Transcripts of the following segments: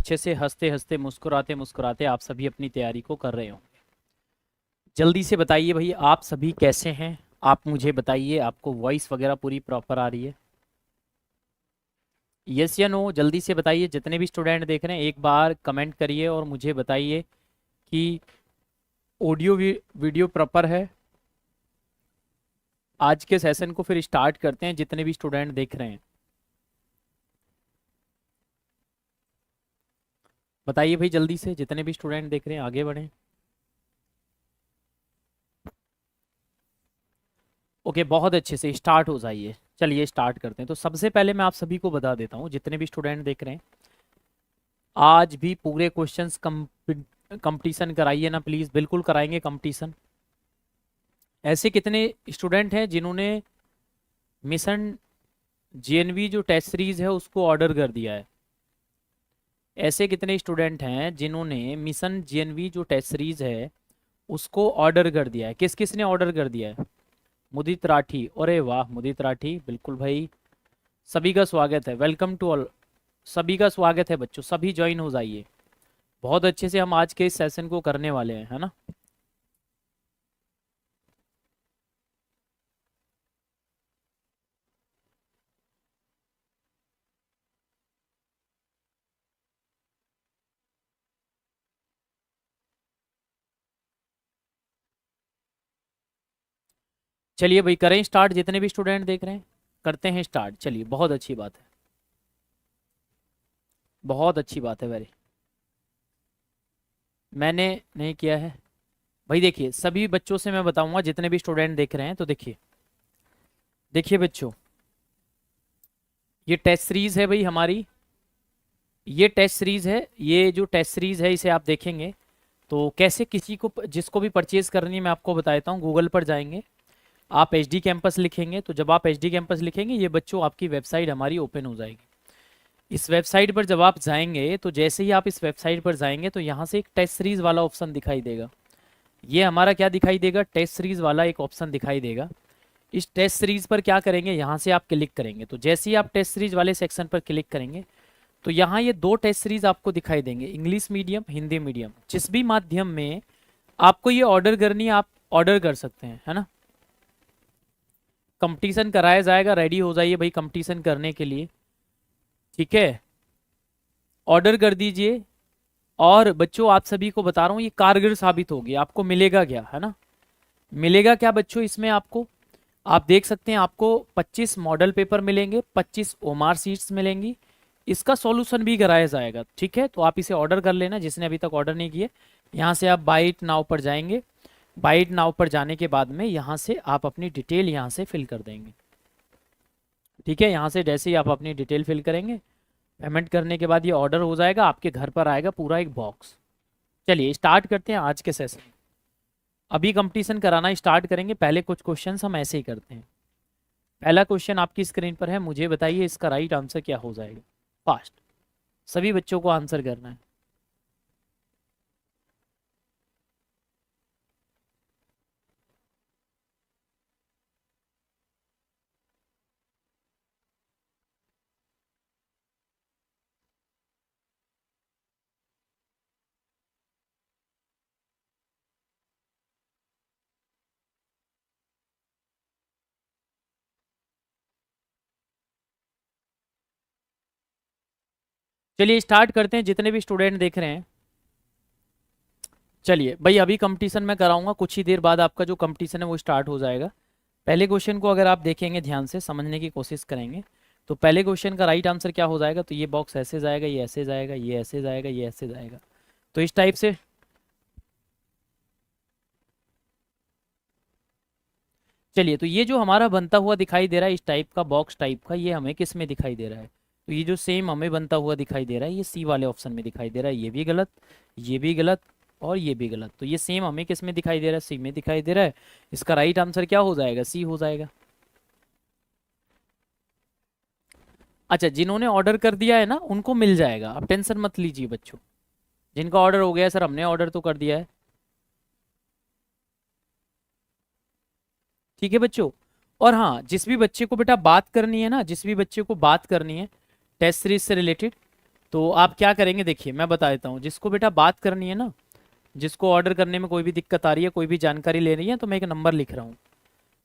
अच्छे से हंसते हंसते मुस्कुराते मुस्कुराते आप सभी अपनी तैयारी को कर रहे हो। जल्दी से बताइए भाई, आप सभी कैसे हैं? आप मुझे बताइए, आपको वॉइस वगैरह पूरी प्रॉपर आ रही है? यस या नो, जल्दी से बताइए। जितने भी स्टूडेंट देख रहे हैं एक बार कमेंट करिए और मुझे बताइए कि ऑडियो वीडियो प्रॉपर है। आज के सेशन को फिर स्टार्ट करते हैं, जितने भी स्टूडेंट देख रहे हैं बताइए भाई जल्दी से, जितने भी स्टूडेंट देख रहे हैं आगे बढ़ें। ओके, बहुत अच्छे से स्टार्ट हो जाइए। चलिए स्टार्ट करते हैं। तो सबसे पहले मैं आप सभी को बता देता हूँ, जितने भी स्टूडेंट देख रहे हैं, आज भी पूरे क्वेश्चंस कंपटीशन कराइए ना प्लीज़, बिल्कुल कराएंगे कंपटीशन। ऐसे कितने स्टूडेंट हैं जिन्होंने मिशन जीएनवी जो टेस्ट सीरीज है उसको ऑर्डर कर दिया है? ऐसे कितने स्टूडेंट हैं जिन्होंने मिशन जीएनवी जो टेस्ट सीरीज है उसको ऑर्डर कर दिया है? किस किस ने ऑर्डर कर दिया है? मुदित राठी, अरे वाह मुदित राठी, बिल्कुल भाई। सभी का स्वागत है, वेलकम टू ऑल। सभी का स्वागत है बच्चों, सभी ज्वाइन हो जाइए। बहुत अच्छे से हम आज के इस सेशन को करने वाले हैं, है ना। चलिए भाई करें स्टार्ट, जितने भी स्टूडेंट देख रहे हैं करते हैं स्टार्ट। चलिए बहुत अच्छी बात है, बहुत अच्छी बात है, वेरी। मैंने नहीं किया है भाई। देखिए सभी बच्चों से मैं बताऊंगा, जितने भी स्टूडेंट देख रहे हैं, तो देखिए देखिए बच्चों, ये टेस्ट सीरीज है भाई हमारी। ये टेस्ट सीरीज है, ये जो टेस्ट सीरीज है इसे आप देखेंगे तो कैसे किसी को जिसको भी परचेज करनी है मैं आपको बताता हूँ। गूगल पर जाएंगे, आप एच डी कैंपस लिखेंगे, तो जब आप एच डी कैंपस लिखेंगे ये बच्चों आपकी वेबसाइट हमारी ओपन हो जाएगी। इस वेबसाइट पर जब आप जाएंगे तो जैसे ही आप इस वेबसाइट पर जाएंगे तो यहाँ से एक टेस्ट सीरीज वाला ऑप्शन दिखाई देगा। ये हमारा क्या दिखाई देगा? टेस्ट सीरीज वाला एक ऑप्शन दिखाई देगा। इस टेस्ट सीरीज पर क्या करेंगे, यहाँ से आप क्लिक करेंगे, तो जैसे ही आप टेस्ट सीरीज वाले सेक्शन पर क्लिक करेंगे तो यहाँ ये दो टेस्ट सीरीज आपको दिखाई देंगे, इंग्लिश मीडियम हिंदी मीडियम। जिस भी माध्यम में आपको ये ऑर्डर करनी है आप ऑर्डर कर सकते हैं, है ना। कंपटीशन कराया जाएगा, रेडी हो जाइए भाई कंपटीशन करने के लिए, ठीक है। ऑर्डर कर दीजिए। और बच्चों आप सभी को बता रहा हूँ ये कारगर साबित होगी। आपको मिलेगा क्या, है ना, मिलेगा क्या बच्चों इसमें? आपको आप देख सकते हैं आपको 25 मॉडल पेपर मिलेंगे, 25 ओमार सीट्स मिलेंगी। इसका सॉल्यूशन भी कराया जाएगा, ठीक है। तो आप इसे ऑर्डर कर लेना, जिसने अभी तक ऑर्डर नहीं किए। यहाँ से आप बाय इट नाउ पर जाएंगे। बाय इट नाउ पर जाने के बाद में यहाँ से आप अपनी डिटेल यहाँ से फिल कर देंगे, ठीक है। यहाँ से जैसे ही आप अपनी डिटेल फिल करेंगे, पेमेंट करने के बाद ये ऑर्डर हो जाएगा, आपके घर पर आएगा पूरा एक बॉक्स। चलिए स्टार्ट करते हैं आज के सेशन। अभी कंपटीशन कराना स्टार्ट करेंगे, पहले कुछ क्वेश्चंस हम ऐसे ही करते हैं। पहला क्वेश्चन आपकी स्क्रीन पर है, मुझे बताइए इसका राइट आंसर क्या हो जाएगा। फास्ट, सभी बच्चों को आंसर करना है। चलिए स्टार्ट करते हैं, जितने भी स्टूडेंट देख रहे हैं। चलिए भाई अभी कंपटीशन मैं कराऊंगा, कुछ ही देर बाद आपका जो कंपटीशन है वो स्टार्ट हो जाएगा। पहले क्वेश्चन को अगर आप देखेंगे ध्यान से, समझने की कोशिश करेंगे, तो पहले क्वेश्चन का राइट आंसर क्या हो जाएगा? तो ये बॉक्स ऐसे जाएगा, ये ऐसे जाएगा, ये ऐसे जाएगा, ये ऐसे जाएगा। तो इस टाइप से चलिए, तो ये जो हमारा बनता हुआ दिखाई दे रहा है इस टाइप का बॉक्स टाइप का, ये हमें किस में दिखाई दे रहा है? तो ये जो सेम हमें बनता हुआ दिखाई दे रहा है ये सी वाले ऑप्शन में दिखाई दे रहा है। ये भी गलत, ये भी गलत और ये भी गलत। तो ये सेम हमें किस में दिखाई दे रहा है? सी में दिखाई दे रहा है। इसका राइट आंसर क्या हो जाएगा? सी हो जाएगा। अच्छा, जिन्होंने ऑर्डर कर दिया है ना उनको मिल जाएगा, आप टेंशन मत लीजिए बच्चों। जिनका ऑर्डर हो गया है, सर हमने ऑर्डर तो कर दिया है, ठीक है बच्चों। और हाँ, जिस भी बच्चे को बेटा बात करनी है ना, जिस भी बच्चे को बात करनी है टेस्ट सीरीज से रिलेटेड, तो आप क्या करेंगे, देखिए मैं बता देता हूँ। जिसको बेटा बात करनी है ना, जिसको ऑर्डर करने में कोई भी दिक्कत आ रही है, कोई भी जानकारी लेनी है, तो मैं एक नंबर लिख रहा हूँ।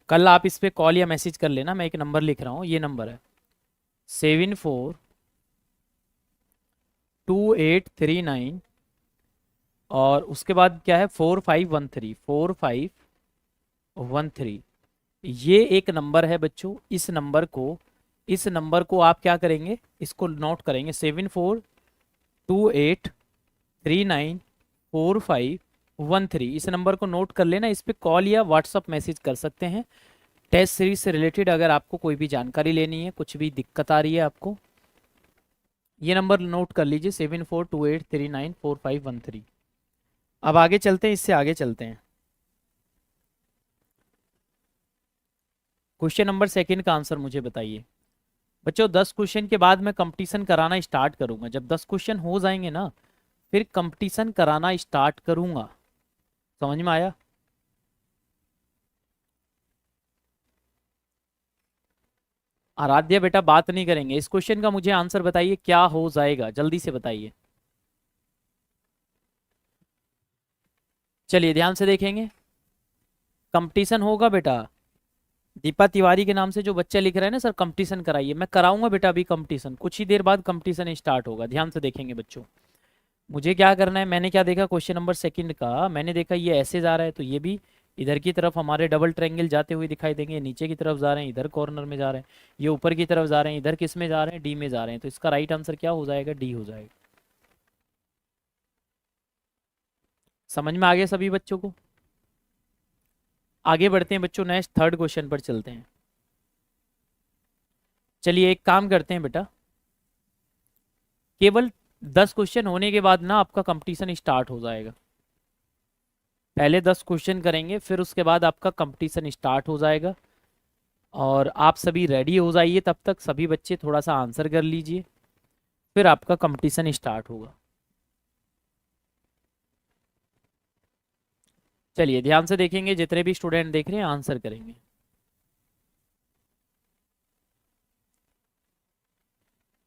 कल आप इस पर कॉल या मैसेज कर लेना। मैं एक नंबर लिख रहा हूँ, ये नंबर है 742839, और उसके बाद क्या है 4513 ये एक नंबर है बच्चों। इस नंबर को आप क्या करेंगे, इसको नोट करेंगे 7428394513। इस नंबर को नोट कर लेना। इस पे कॉल या व्हाट्सअप मैसेज कर सकते हैं। टेस्ट सीरीज से रिलेटेड अगर आपको कोई भी जानकारी लेनी है, कुछ भी दिक्कत आ रही है आपको, ये नंबर नोट कर लीजिए 7428394513। अब आगे चलते हैं, इससे आगे चलते हैं। क्वेश्चन नंबर सेकंड का आंसर मुझे बताइए बच्चों। 10 क्वेश्चन के बाद मैं कंपटीशन कराना स्टार्ट करूंगा। जब 10 क्वेश्चन हो जाएंगे ना, फिर कंपटीशन कराना स्टार्ट करूंगा। समझ में आया? आराध्या बेटा बात नहीं करेंगे। इस क्वेश्चन का मुझे आंसर बताइए, क्या हो जाएगा, जल्दी से बताइए। चलिए ध्यान से देखेंगे। कंपटीशन होगा बेटा। दीपा तिवारी के नाम से जो बच्चा लिख रहा है ना, सर कंपटीशन कराइए, मैं कराऊंगा बेटा। अभी कंपटीशन कुछ ही देर बाद कंपटीशन स्टार्ट होगा। ध्यान से देखेंगे बच्चों। मुझे क्या करना है, मैंने क्या देखा क्वेश्चन नंबर सेकंड का, मैंने देखा ये ऐसे जा रहा है, तो ये भी इधर की तरफ हमारे डबल ट्रायंगल जाते हुए दिखाई देंगे। नीचे की तरफ जा रहे हैं, इधर कॉर्नर में जा रहे हैं। ये ऊपर की तरफ जा रहे हैं, इधर किस में जा रहे हैं, डी में जा रहे हैं। तो इसका राइट आंसर क्या हो जाएगा, डी हो जाएगा। समझ में आ गया सभी बच्चों को? आगे बढ़ते हैं बच्चों, नेक्स्ट थर्ड क्वेश्चन पर चलते हैं। चलिए एक काम करते हैं बेटा, केवल 10 क्वेश्चन होने के बाद ना आपका कंपटीशन स्टार्ट हो जाएगा। पहले 10 क्वेश्चन करेंगे, फिर उसके बाद आपका कंपटीशन स्टार्ट हो जाएगा। और आप सभी रेडी हो जाइए, तब तक सभी बच्चे थोड़ा सा आंसर कर लीजिए, फिर आपका कंपटीशन स्टार्ट होगा। चलिए ध्यान से देखेंगे, जितने भी स्टूडेंट देख रहे हैं आंसर करेंगे।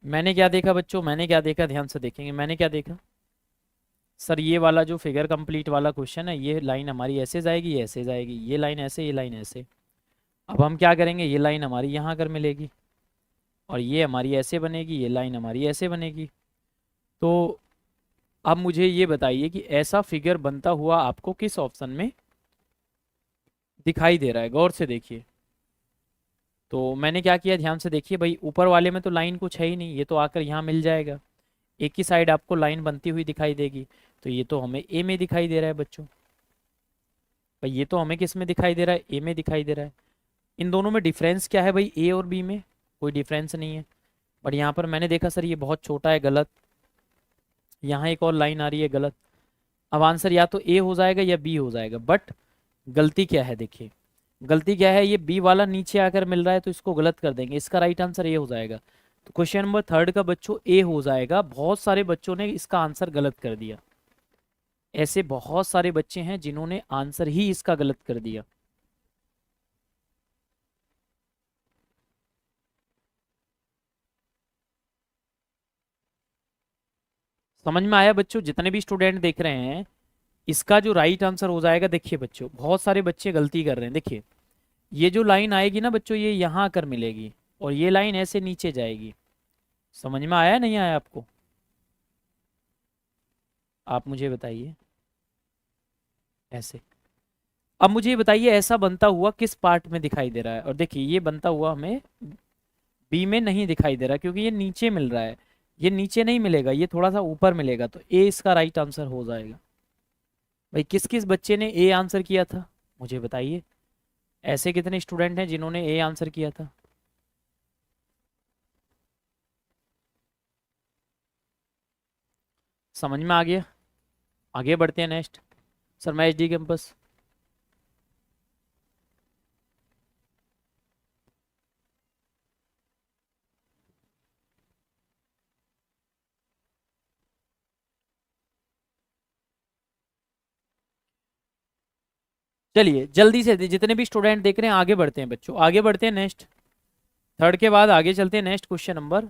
मैंने क्या देखा बच्चों, मैंने क्या देखा, ध्यान से देखेंगे। मैंने क्या देखा सर, ये वाला जो फिगर कंप्लीट वाला क्वेश्चन है, ये लाइन हमारी ऐसे जाएगी, ये ऐसे जाएगी, ये लाइन ऐसे, ये लाइन ऐसे। अब हम क्या करेंगे, ये लाइन हमारी यहाँ कर मिलेगी, और ये हमारी ऐसे बनेगी, ये लाइन हमारी ऐसे बनेगी। तो अब मुझे ये बताइए कि ऐसा फिगर बनता हुआ आपको किस ऑप्शन में दिखाई दे रहा है। गौर से देखिए। तो मैंने क्या किया, ध्यान से देखिए भाई। ऊपर वाले में तो लाइन कुछ है ही नहीं, ये तो आकर यहाँ मिल जाएगा। एक ही साइड आपको लाइन बनती हुई दिखाई देगी। तो ये तो हमें ए में दिखाई दे रहा है बच्चों। भाई ये तो हमें किस में दिखाई दे रहा है, ए में दिखाई दे रहा है। इन दोनों में डिफरेंस क्या है भाई, ए और बी में कोई डिफरेंस नहीं है। बट यहाँ पर मैंने देखा सर ये बहुत छोटा है, गलत। यहाँ एक और लाइन आ रही है, गलत। अब आंसर या तो ए हो जाएगा या बी हो जाएगा। बट गलती क्या है, देखिए गलती क्या है, ये बी वाला नीचे आकर मिल रहा है, तो इसको गलत कर देंगे। इसका राइट आंसर ए हो जाएगा। तो क्वेश्चन नंबर थर्ड का बच्चों ए हो जाएगा। बहुत सारे बच्चों ने इसका आंसर गलत कर दिया। ऐसे बहुत सारे बच्चे हैं जिन्होंने आंसर ही इसका गलत कर दिया। समझ में आया बच्चों? जितने भी स्टूडेंट देख रहे हैं, इसका जो राइट आंसर हो जाएगा, देखिए बच्चों बहुत सारे बच्चे गलती कर रहे हैं। देखिए ये जो लाइन आएगी ना बच्चों, ये यहाँ आकर मिलेगी, और ये लाइन ऐसे नीचे जाएगी। समझ में आया नहीं आया आपको? आप मुझे बताइए। ऐसे। अब मुझे ये बताइए, ऐसा बनता हुआ किस पार्ट में दिखाई दे रहा है। और देखिए ये बनता हुआ हमें बी में नहीं दिखाई दे रहा, क्योंकि ये नीचे मिल रहा है। ये नीचे नहीं मिलेगा, ये थोड़ा सा ऊपर मिलेगा। तो ए इसका राइट आंसर हो जाएगा। भाई किस किस बच्चे ने ए आंसर किया था, मुझे बताइए। ऐसे कितने स्टूडेंट हैं जिन्होंने ए आंसर किया था? समझ में आ गया? आगे बढ़ते हैं नेक्स्ट। सर मैं एचडी कैंपस। चलिए जल्दी से जितने भी स्टूडेंट देख रहे हैं आगे बढ़ते हैं बच्चों, आगे बढ़ते हैं नेक्स्ट। थर्ड के बाद आगे चलते हैं next question number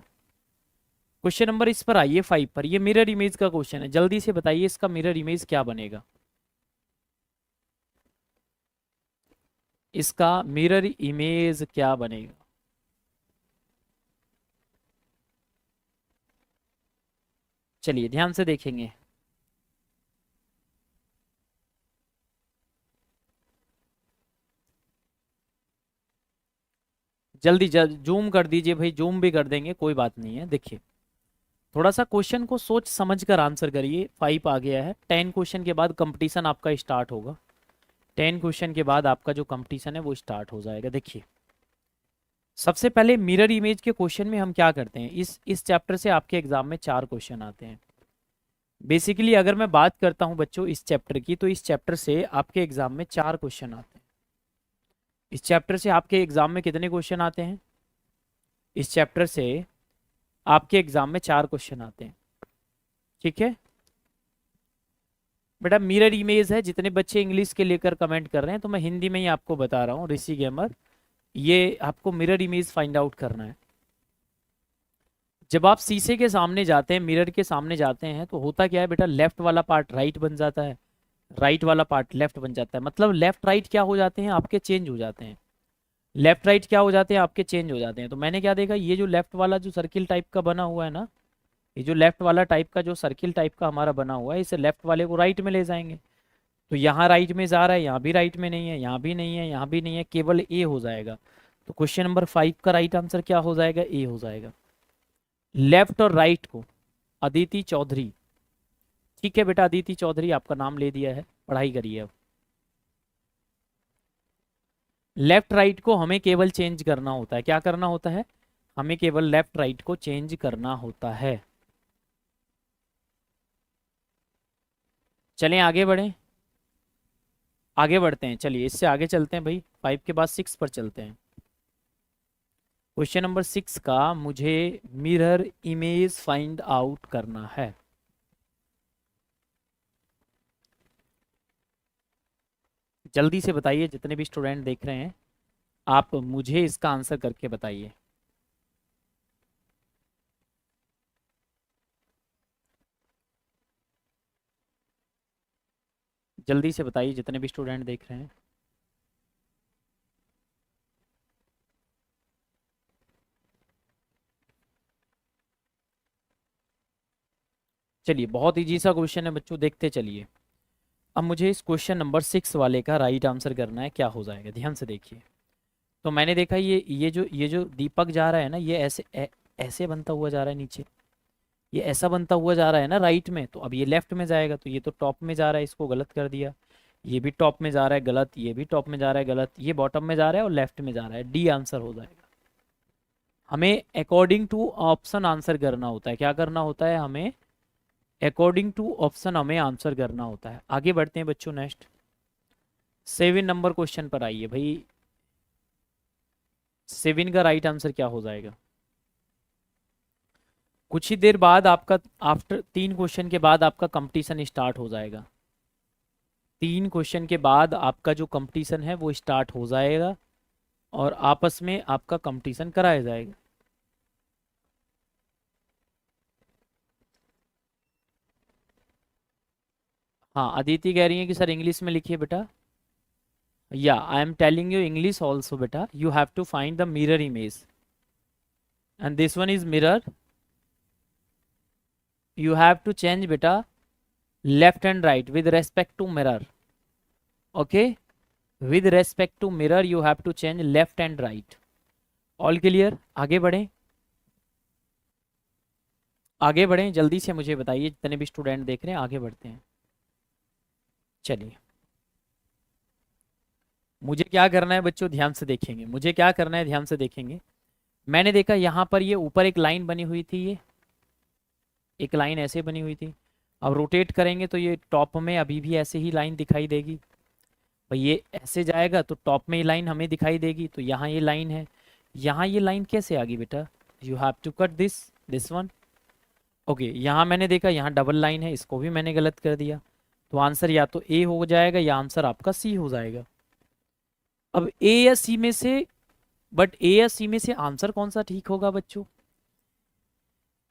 question number इस पर आइए 5 पर, ये मिरर इमेज का क्वेश्चन है, जल्दी से बताइए इसका मिरर इमेज क्या बनेगा। इसका मिरर इमेज क्या बनेगा। चलिए ध्यान से देखेंगे। जल्दी जूम कर दीजिए भाई, जूम भी कर देंगे कोई बात नहीं है। देखिए थोड़ा सा क्वेश्चन को सोच समझ कर आंसर करिए। 5 आ गया है, 10 क्वेश्चन के बाद कंपटीशन आपका स्टार्ट होगा। 10 क्वेश्चन के बाद आपका जो कंपटीशन है वो स्टार्ट हो जाएगा। देखिए सबसे पहले मिरर इमेज के क्वेश्चन में हम क्या करते हैं, इस चैप्टर से आपके एग्जाम में 4 क्वेश्चन आते हैं। बेसिकली अगर मैं बात करता हूं बच्चों इस चैप्टर की, तो इस चैप्टर से आपके एग्जाम में 4 क्वेश्चन आते हैं। इस चैप्टर से आपके एग्जाम में कितने क्वेश्चन आते हैं, इस चैप्टर से आपके एग्जाम में 4 क्वेश्चन आते हैं। ठीक है बेटा, मिरर इमेज है। जितने बच्चे इंग्लिश के लेकर कमेंट कर रहे हैं तो मैं हिंदी में ही आपको बता रहा हूँ ऋषि गेमर, ये आपको मिरर इमेज फाइंड आउट करना है। जब आप शीशे के सामने जाते हैं, मिरर के सामने जाते हैं, तो होता क्या है बेटा, लेफ्ट वाला पार्ट राइट बन जाता है, राइट वाला पार्ट लेफ्ट बन जाता है। मतलब लेफ्ट राइट क्या हो जाते हैं आपके, चेंज हो जाते हैं। लेफ्ट राइट क्या हो जाते हैं आपके, चेंज हो जाते हैं। तो मैंने क्या देखा, ये जो लेफ्ट वाला जो सर्किल टाइप का बना हुआ है ना, ये जो लेफ्ट वाला टाइप का जो सर्किल टाइप का हमारा बना हुआ है, इसे लेफ्ट वाले को राइट में ले जाएंगे। तो यहाँ राइट में जा रहा है, यहाँ भी राइट में नहीं है, यहाँ भी नहीं है, यहाँ भी नहीं है, केवल ए हो जाएगा। तो क्वेश्चन नंबर 5 का राइट आंसर क्या हो जाएगा, ए हो जाएगा। लेफ्ट और राइट को अदिति चौधरी, ठीक है बेटा, अदिति चौधरी आपका नाम ले दिया है, पढ़ाई करिए। अब लेफ्ट राइट को हमें केवल चेंज करना होता है, क्या करना होता है, हमें केवल लेफ्ट राइट को चेंज करना होता है। चलें आगे बढ़ें, आगे बढ़ते हैं। चलिए इससे आगे चलते हैं भाई, 5 के बाद 6 पर चलते हैं। क्वेश्चन नंबर 6 का मुझे मिरर इमेज फाइंड आउट करना है। जल्दी से बताइए, जितने भी स्टूडेंट देख रहे हैं आप मुझे इसका आंसर करके बताइए। जल्दी से बताइए जितने भी स्टूडेंट देख रहे हैं। चलिए बहुत इजी सा क्वेश्चन है बच्चों, देखते चलिए। अब मुझे इस क्वेश्चन नंबर 6 वाले का राइट आंसर करना है, क्या हो जाएगा, ध्यान से देखिए। तो मैंने देखा ये जो दीपक जा रहा है ना, ये ऐसे बनता हुआ जा रहा है नीचे, ये ऐसा बनता हुआ जा रहा है ना राइट में, तो अब ये लेफ्ट में जाएगा, तो ये तो टॉप में जा रहा है, इसको गलत कर दिया। ये भी टॉप में जा रहा है, गलत, ये भी टॉप में जा रहा है, गलत, ये बॉटम में जा रहा है और लेफ्ट में जा रहा है, डी आंसर हो जाएगा। हमें अकॉर्डिंग टू ऑप्शन आंसर करना होता है, क्या करना होता है, हमें अकॉर्डिंग टू ऑप्शन हमें आंसर करना होता है। आगे बढ़ते हैं बच्चों, नेक्स्ट 7 नंबर क्वेश्चन पर आइए भाई। 7 का राइट आंसर क्या हो जाएगा। कुछ ही देर बाद आपका, आफ्टर 3 क्वेश्चन के बाद आपका कंपटीशन स्टार्ट हो जाएगा। 3 क्वेश्चन के बाद आपका जो कंपटीशन है वो स्टार्ट हो जाएगा और आपस में आपका कंपटीशन कराया जाएगा। हाँ अदिति कह रही है कि सर इंग्लिश में लिखिए बेटा। या I am telling you English also बेटा, you have to find the mirror image and this one is mirror. you have to change beta left and right with respect to mirror. Okay, with respect to mirror you have to change left and right. all clear, आगे बढ़ें, आगे बढ़ें, जल्दी से मुझे बताइए जितने भी स्टूडेंट देख रहे हैं, आगे बढ़ते हैं। चलिए मुझे क्या करना है बच्चों, ध्यान से देखेंगे, मुझे क्या करना है ध्यान से देखेंगे। मैंने देखा यहाँ पर ये ऊपर एक लाइन बनी हुई थी, ये एक लाइन ऐसे बनी हुई थी। अब रोटेट करेंगे तो ये टॉप में अभी भी ऐसे ही लाइन दिखाई देगी भाई, ये ऐसे जाएगा तो टॉप में ये लाइन हमें दिखाई देगी। तो यहाँ ये लाइन है, यहाँ ये लाइन कैसे आ गई बेटा, you have to cut this one. Okay, यहाँ मैंने देखा यहाँ डबल लाइन है, इसको भी मैंने गलत कर दिया। तो आंसर या तो ए हो जाएगा या आंसर आपका सी हो जाएगा। अब ए या सी में से, बट ए या सी में से आंसर कौन सा ठीक होगा बच्चों,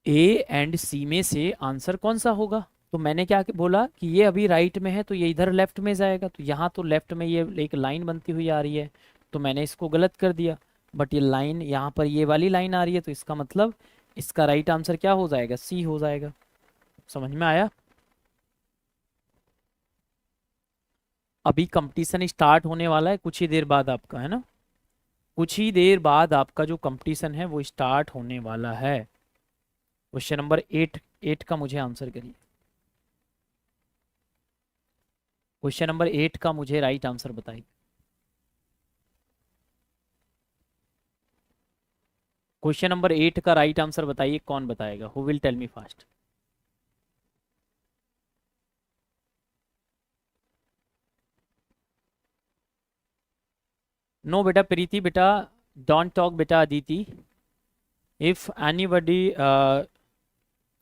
ए एंड सी में से आंसर कौन सा होगा? तो मैंने क्या बोला कि ये अभी राइट में है तो ये इधर लेफ्ट में जाएगा, तो यहाँ तो लेफ्ट में ये एक लाइन बनती हुई आ रही है, तो मैंने इसको गलत कर दिया। बट ये लाइन यहाँ पर ये वाली लाइन आ रही है, तो इसका मतलब इसका राइट आंसर क्या हो जाएगा? सी हो जाएगा। समझ में आया? अभी कंपटीशन स्टार्ट होने वाला है कुछ ही देर बाद आपका, है ना? कुछ ही देर बाद आपका जो कंपटीशन है वो स्टार्ट होने वाला है। क्वेश्चन नंबर 8 का मुझे आंसर करिए। क्वेश्चन नंबर 8 का मुझे राइट आंसर बताइए। क्वेश्चन नंबर 8 का राइट आंसर बताइए, कौन बताएगा? Who will tell me fast? No बेटा प्रीति, बेटा डोंट टॉक बेटा Aditi. If anybody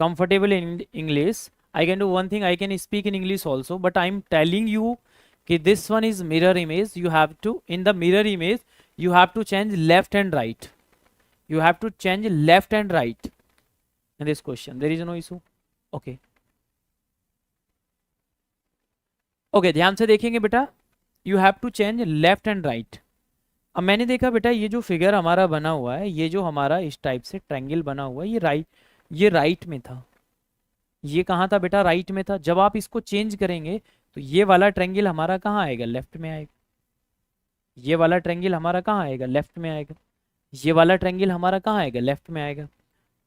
comfortable in English, I can do one thing, I can speak in English also, but I'm telling you कि this one is mirror image. You have to, in the mirror image you have to change left and right. You have to change left and right in this question. There is no issue. Okay. Okay, ध्यान से देखेंगे बेटा। You have to change left and right. अब मैंने देखा बेटा ये जो फिगर हमारा बना हुआ है, ये जो हमारा इस टाइप से ट्रायंगल बना हुआ है, ये राइट में था। ये कहाँ था बेटा? राइट में था। जब आप इसको चेंज करेंगे तो ये वाला ट्रायंगल हमारा कहाँ आएगा? लेफ्ट में आएगा। ये वाला ट्रायंगल हमारा कहाँ आएगा? लेफ्ट में आएगा। ये वाला ट्रायंगल हमारा कहाँ आएगा? लेफ्ट में आएगा।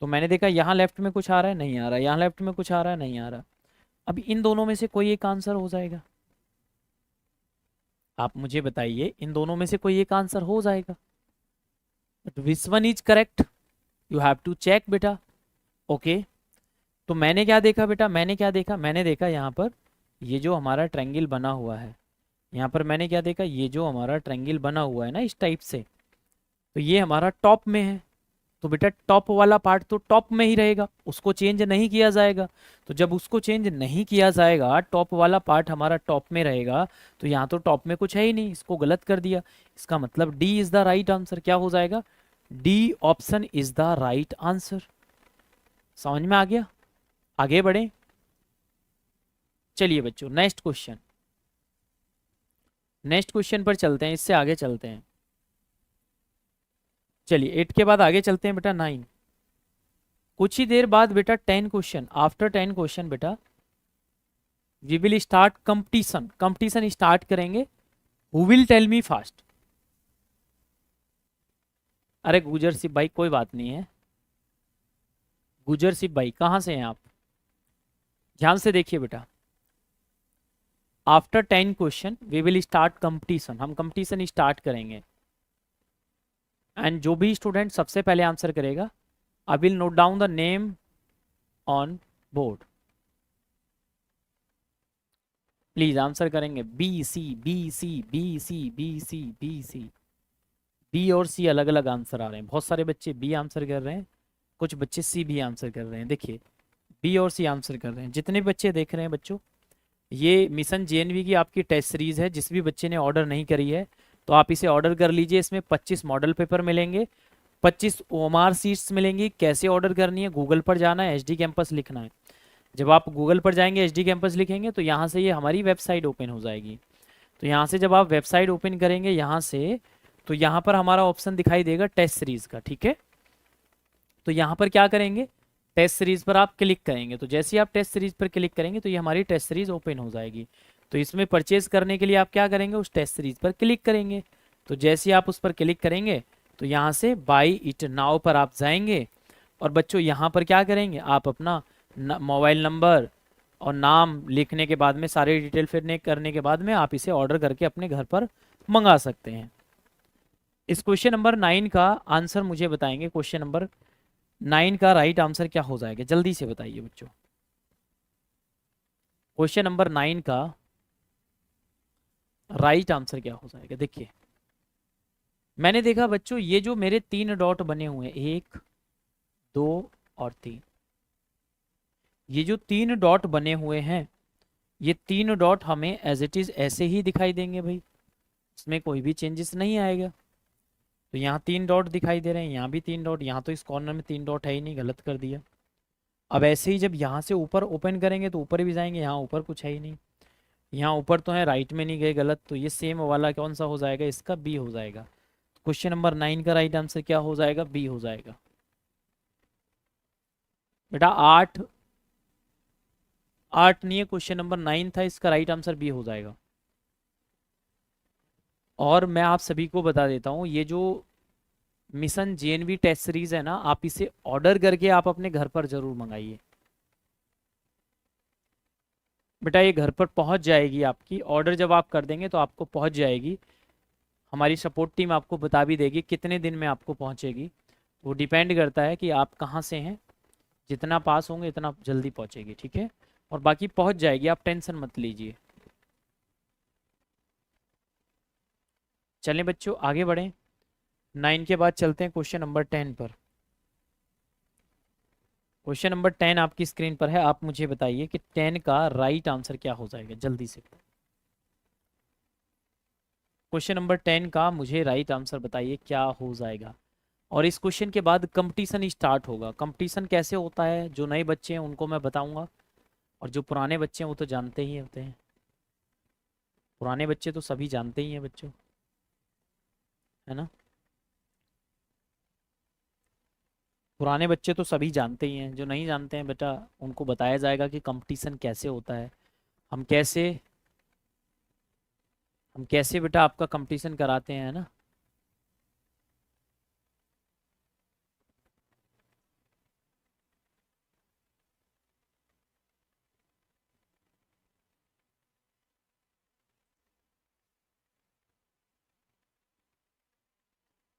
तो मैंने देखा यहाँ लेफ्ट में कुछ आ रहा है, नहीं आ रहा, यहाँ लेफ्ट में कुछ आ रहा है, नहीं आ रहा। अब इन दोनों में से कोई एक आंसर हो जाएगा। आप मुझे बताइए, इन दोनों में से कोई एक आंसर हो जाएगा। But which one is correct? You have to check बेटा। ओके, तो मैंने क्या देखा बेटा? मैंने देखा यहाँ पर ये जो हमारा ट्रायंगल बना हुआ है, यहाँ पर मैंने क्या देखा? ये जो हमारा ट्रायंगल बना हुआ है ना इस टाइप से, तो ये हमारा टॉप में है। तो बेटा टॉप वाला पार्ट तो टॉप में ही रहेगा, उसको चेंज नहीं किया जाएगा। तो जब उसको चेंज नहीं किया जाएगा, टॉप वाला पार्ट हमारा टॉप में रहेगा, तो यहाँ तो टॉप में कुछ है ही नहीं, इसको गलत कर दिया। इसका मतलब D is the right answer. क्या हो जाएगा? D option is the right answer. समझ में आ गया? आगे बढ़े। चलिए बच्चों नेक्स्ट क्वेश्चन पर चलते हैं, इससे आगे चलते हैं। चलिए 8 के बाद आगे चलते हैं बेटा 9। कुछ ही देर बाद बेटा 10 क्वेश्चन, आफ्टर 10 क्वेश्चन बेटा we will start competition start करेंगे। Who will tell me fast? अरे गुजर सिंह भाई कोई बात नहीं है। गुजर सिंह भाई कहाँ से हैं आप? ध्यान से देखिए बेटा, after 10 question we will start competition. हम कंपटीशन स्टार्ट करेंगे एंड जो भी स्टूडेंट सबसे पहले आंसर करेगा, I will note down the name on board. Please answer करेंगे B C B C B C B C B C. B और C अलग अलग आंसर आ रहे हैं। बहुत सारे बच्चे बी आंसर कर रहे हैं, कुछ बच्चे सी भी आंसर कर रहे हैं। देखिए बी और सी आंसर कर रहे हैं। जितने बच्चे देख रहे हैं बच्चों, ये मिशन जेएनवी की आपकी टेस्ट सीरीज है। जिस भी बच्चे ने ऑर्डर नहीं करी है तो आप इसे ऑर्डर कर लीजिए। इसमें 25 मॉडल पेपर मिलेंगे, 25 ओएमआर सीट्स मिलेंगी। कैसे ऑर्डर करनी है? गूगल पर जाना है, एचडी कैंपस लिखना है। जब आप गूगल पर जाएंगे, एचडी कैंपस लिखेंगे, तो यहाँ से ये हमारी वेबसाइट ओपन हो जाएगी। तो यहाँ से जब आप वेबसाइट ओपन करेंगे यहाँ से, तो यहाँ पर हमारा ऑप्शन दिखाई देगा टेस्ट सीरीज का। ठीक है, तो यहाँ पर क्या करेंगे? टेस्ट सीरीज पर आप क्लिक करेंगे। तो जैसे ही आप टेस्ट सीरीज पर क्लिक करेंगे तो ये हमारी टेस्ट सीरीज ओपन हो जाएगी। तो इसमें परचेज करने के लिए आप क्या करेंगे? उस टेस्ट सीरीज पर क्लिक करेंगे। तो जैसे ही आप उस पर क्लिक करेंगे तो यहाँ से बाई इट नाउ पर आप जाएंगे और बच्चों यहाँ पर क्या करेंगे? आप अपना मोबाइल नंबर और नाम लिखने के बाद में, सारे डिटेल फिर करने के बाद में आप इसे ऑर्डर करके अपने घर पर मंगा सकते हैं। इस क्वेश्चन नंबर 9 का आंसर मुझे बताएंगे। क्वेश्चन नंबर 9 का राइट आंसर क्या हो जाएगा? जल्दी से बताइए बच्चों। क्वेश्चन नंबर 9 का राइट आंसर क्या हो जाएगा? देखिए मैंने देखा बच्चों, ये जो मेरे 3 डॉट बने हुए हैं, 1 2 और 3, ये जो 3 डॉट बने हुए हैं, ये 3 डॉट हमें एज इट इज ऐसे ही दिखाई देंगे भाई, इसमें कोई भी चेंजेस नहीं आएगा। तो यहाँ 3 डॉट दिखाई दे रहे हैं, यहाँ भी 3 डॉट, यहाँ तो इस कॉर्नर में 3 डॉट है ही नहीं, गलत कर दिया। अब ऐसे ही जब यहाँ से ऊपर ओपन करेंगे तो ऊपर भी जाएंगे, यहाँ ऊपर कुछ है ही नहीं, यहाँ ऊपर तो है, राइट में नहीं गए, गलत, तो ये सेम वाला कौन सा हो जाएगा, इसका बी हो जाएगा। क्वेश्चन नंबर 9 का राइट आंसर क्या हो जाएगा, बी हो जाएगा। बेटा 8 8 नहीं है, क्वेश्चन नंबर 9 था, इसका राइट आंसर बी हो जाएगा। और मैं आप सभी को बता देता हूँ, ये जो मिशन जेएनवी टेस्ट सीरीज है ना, आप इसे ऑर्डर करके आप अपने घर पर जरूर मंगाइए। बेटा ये घर पर पहुंच जाएगी आपकी, ऑर्डर जब आप कर देंगे तो आपको पहुंच जाएगी। हमारी सपोर्ट टीम आपको बता भी देगी कितने दिन में आपको पहुंचेगी। वो डिपेंड करता है कि आप कहाँ से हैं, जितना पास होंगे इतना जल्दी पहुंचेगी, ठीक है। और बाकी पहुंच जाएगी, आप टेंशन मत लीजिए। चलें बच्चों आगे बढ़ें, 9 के बाद चलते हैं क्वेश्चन नंबर 10 पर। क्वेश्चन नंबर 10 आपकी स्क्रीन पर है, आप मुझे बताइए कि 10 का राइट आंसर क्या हो जाएगा, जल्दी से। क्वेश्चन नंबर 10 का मुझे राइट आंसर बताइए क्या हो जाएगा। और इस क्वेश्चन के बाद कंपटीशन स्टार्ट होगा। कंपटीशन कैसे होता है, जो नए बच्चे हैं उनको मैं बताऊंगा, और जो पुराने बच्चे हैं वो तो जानते ही होते हैं, पुराने बच्चे तो सभी जानते ही हैं बच्चों, है ना। पुराने बच्चे तो सभी जानते ही हैं, जो नहीं जानते हैं बेटा उनको बताया जाएगा कि कंपटीशन कैसे होता है, हम कैसे हम कैसे बेटा आपका कंपटीशन कराते हैं, है ना।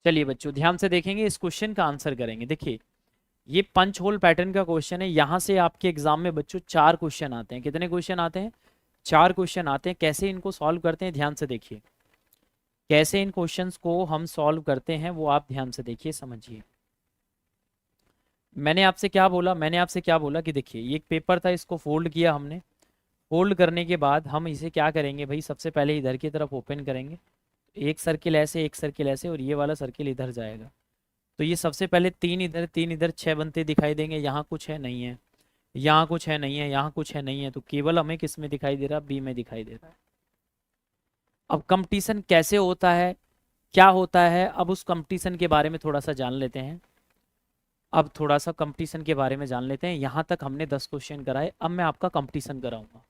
चलिए बच्चों ध्यान से देखेंगे, इस क्वेश्चन का आंसर करेंगे। देखिए ये पंच होल पैटर्न का क्वेश्चन है, यहाँ से आपके एग्जाम में बच्चों 4 क्वेश्चन आते हैं। कितने क्वेश्चन आते हैं, 4 क्वेश्चन आते हैं। कैसे इनको सॉल्व करते हैं ध्यान से देखिए, कैसे इन क्वेश्चंस को हम सॉल्व करते हैं वो आप ध्यान से देखिए, समझिए। मैंने आपसे क्या बोला कि देखिए ये एक पेपर था, इसको फोल्ड किया हमने, फोल्ड करने के बाद हम इसे क्या करेंगे भाई, सबसे पहले इधर की तरफ ओपन करेंगे, एक सर्किल ऐसे, एक सर्किल ऐसे, और ये वाला सर्किल इधर जाएगा। तो ये सबसे पहले 3 इधर 3 इधर 6 बनते दिखाई देंगे। यहाँ कुछ है नहीं है, यहाँ कुछ है नहीं है, यहाँ कुछ है नहीं है, तो केवल हमें किस में दिखाई दे रहा है, बी में दिखाई दे रहा है। अब कंपटीशन कैसे होता है, क्या होता है, अब उस कंपटीशन के बारे में थोड़ा सा जान लेते हैं। अब थोड़ा सा कंपटीशन के बारे में जान लेते हैं। यहाँ तक हमने 10 क्वेश्चन कराए, अब मैं आपका कंपटीशन कराऊंगा।